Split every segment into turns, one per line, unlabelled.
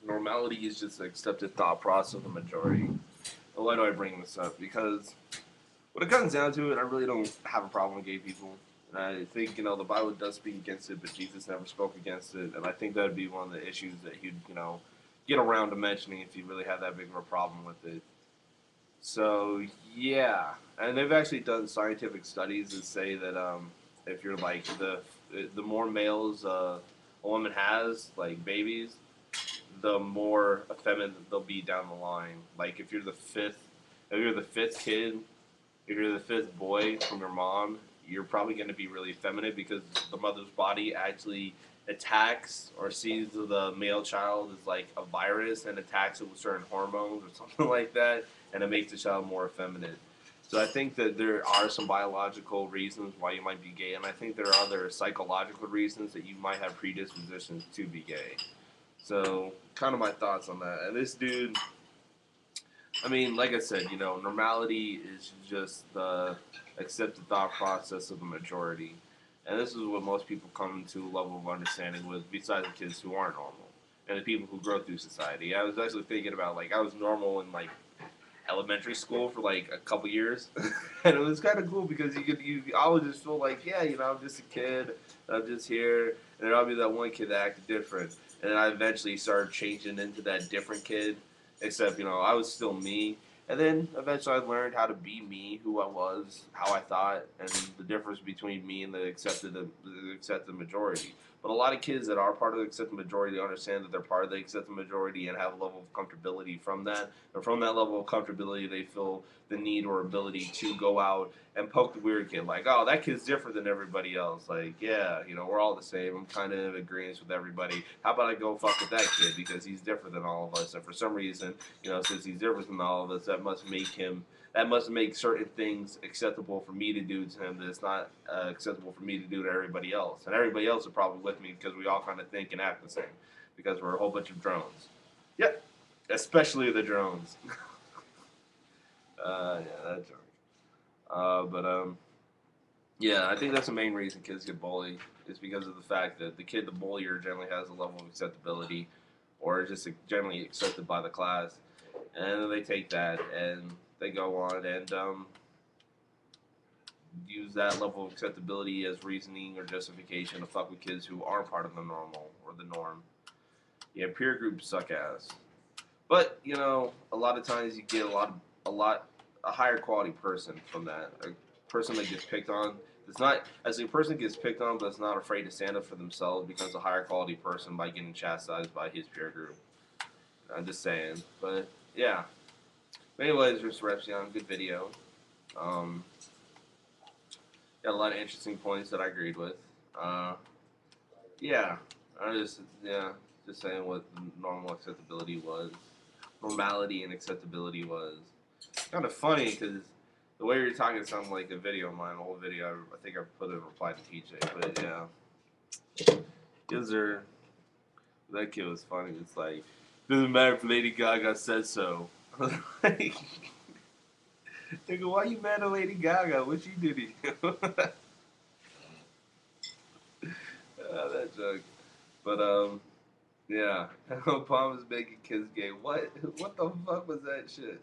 normality is just an accepted thought process of the majority. And why do I bring this up? Because when it comes down to it, I really don't have a problem with gay people. And I think, the Bible does speak against it, but Jesus never spoke against it. And I think that would be one of the issues that he'd, get around to mentioning if he really had that big of a problem with it. So, yeah. And they've actually done scientific studies that say that if you're like the more males a woman has, like babies, the more effeminate they'll be down the line. Like if you're the fifth kid, if you're the fifth boy from your mom, you're probably going to be really effeminate because the mother's body actually attacks or sees the male child as like a virus and attacks it with certain hormones or something like that, and it makes the child more effeminate. So I think that there are some biological reasons why you might be gay, and I think there are other psychological reasons that you might have predispositions to be gay. So, kind of my thoughts on that. And this dude, I mean, like I said, normality is just the accepted thought process of the majority. And this is what most people come to a level of understanding with, besides the kids who aren't normal and the people who grow through society. I was actually thinking about, like, I was normal in, like, elementary school for, like, a couple years. And it was kind of cool because you always just feel like, yeah, I'm just a kid. I'm just here. And there'll be that one kid that acted different. And then I eventually started changing into that different kid. Except, I was still me. And then eventually I learned how to be me, who I was, how I thought, and the difference between me and the accepted majority. But a lot of kids that are part of the accepted majority understand that they're part of the accepted majority and have a level of comfortability from that. And from that level of comfortability, they feel the need or ability to go out and poke the weird kid. Like, oh, that kid's different than everybody else. Like, yeah, we're all the same. I'm kind of in agreement with everybody. How about I go fuck with that kid because he's different than all of us? And for some reason, since he's different than all of us, that must make certain things acceptable for me to do to him that it's not acceptable for me to do to everybody else. And everybody else are probably with me because we all kind of think and act the same because we're a whole bunch of drones. Yep, especially the drones. Yeah, that joke. But yeah, I think that's the main reason kids get bullied is because of the fact that the bullier generally has a level of acceptability or is just generally accepted by the class. And then they take that and they go on and use that level of acceptability as reasoning or justification to fuck with kids who aren't part of the normal or the norm. Yeah, peer groups suck ass. But, a lot of times you get a higher quality person from that. A person that gets picked on. It's not, as a person gets picked on, but is not afraid to stand up for themselves becomes a higher quality person by getting chastised by his peer group. I'm just saying. But, yeah. But anyways, just Repsion, good video. Um, got a lot of interesting points that I agreed with. Yeah, just saying what normal acceptability was, normality and acceptability was. Kind of funny because the way you're talking sounds like a video of mine, an old video. I think I put in a reply to TJ, but yeah, kids are. That kid was funny. It's like doesn't matter if Lady Gaga said so. Like, nigga, why you mad at Lady Gaga? What she did to you? That joke. But yeah, Obama's making kids gay. What? What the fuck was that shit?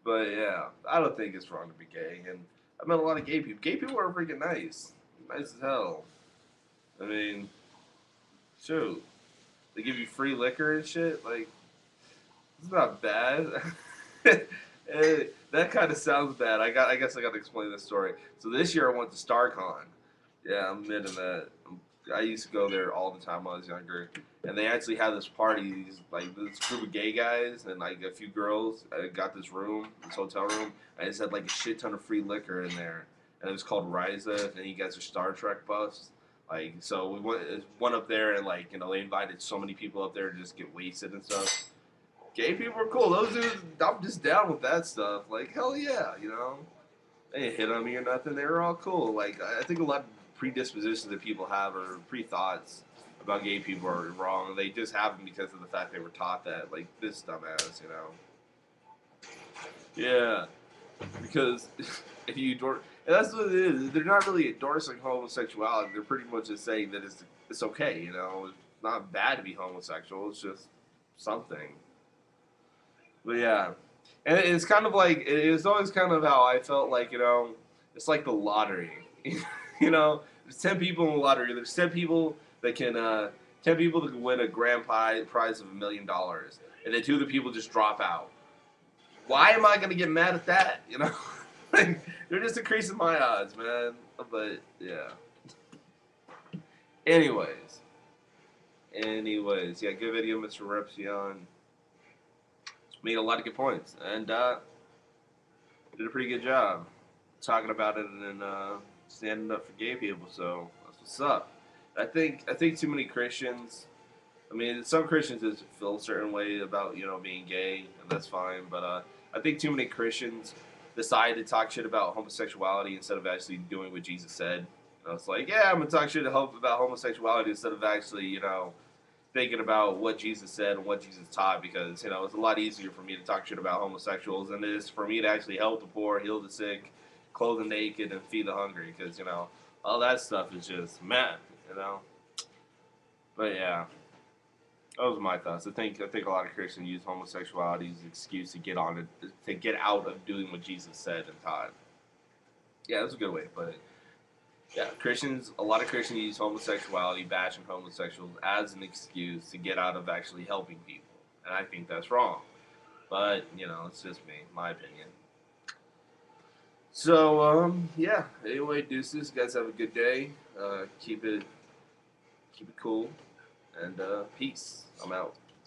But yeah, I don't think it's wrong to be gay, and I met a lot of gay people. Gay people are freaking nice as hell. I mean, shoot, they give you free liquor and shit. Like, it's not bad. That kind of sounds bad. I guess I got to explain this story. So this year I went to StarCon. Yeah, I'm admitting that. I used to go there all the time when I was younger, and they actually had this party. Like this group of gay guys and like a few girls got this hotel room. I just had like a shit ton of free liquor in there, and it was called Ryza. And you guys are Star Trek buffs. Like, so we went up there and like they invited so many people up there to just get wasted and stuff. Gay people are cool. Those dudes, I'm just down with that stuff. Like, hell yeah, They didn't hit on me or nothing. They were all cool. Like, I think a lot of predispositions that people have or pre-thoughts about gay people are wrong. They just have them because of the fact they were taught that. Like, this dumbass. Yeah. Because if you endorse... And that's what it is. They're not really endorsing homosexuality. They're pretty much just saying that it's okay, not bad to be homosexual. It's just something. But yeah, and it's kind of like it was always kind of how I felt like it's like the lottery. There's 10 people in the lottery. There's 10 people that can 10 people that can win a grand prize of $1 million, and then two of the people just drop out. Why am I gonna get mad at that? Like they're just increasing my odds, man. But yeah. Anyways, yeah, good video, Mr. Repsion. Made a lot of good points, and did a pretty good job talking about it and standing up for gay people. So that's what's up. I think too many Christians. I mean, some Christians just feel a certain way about being gay, and that's fine. But I think too many Christians decide to talk shit about homosexuality instead of actually doing what Jesus said. It's like, yeah, I'm gonna talk shit about homosexuality instead of actually, thinking about what Jesus said and what Jesus taught, because it's a lot easier for me to talk shit about homosexuals than it is for me to actually help the poor, heal the sick, clothe the naked, and feed the hungry, because all that stuff is just meh. But yeah, those are my thoughts. I think a lot of Christians use homosexuality as an excuse to get out of doing what Jesus said and taught. Yeah, that's a good way to put it. Yeah, a lot of Christians use homosexuality, bashing homosexuals, as an excuse to get out of actually helping people. And I think that's wrong. But, it's just me, my opinion. So, yeah, anyway, deuces, guys have a good day. Keep it cool, and peace. I'm out.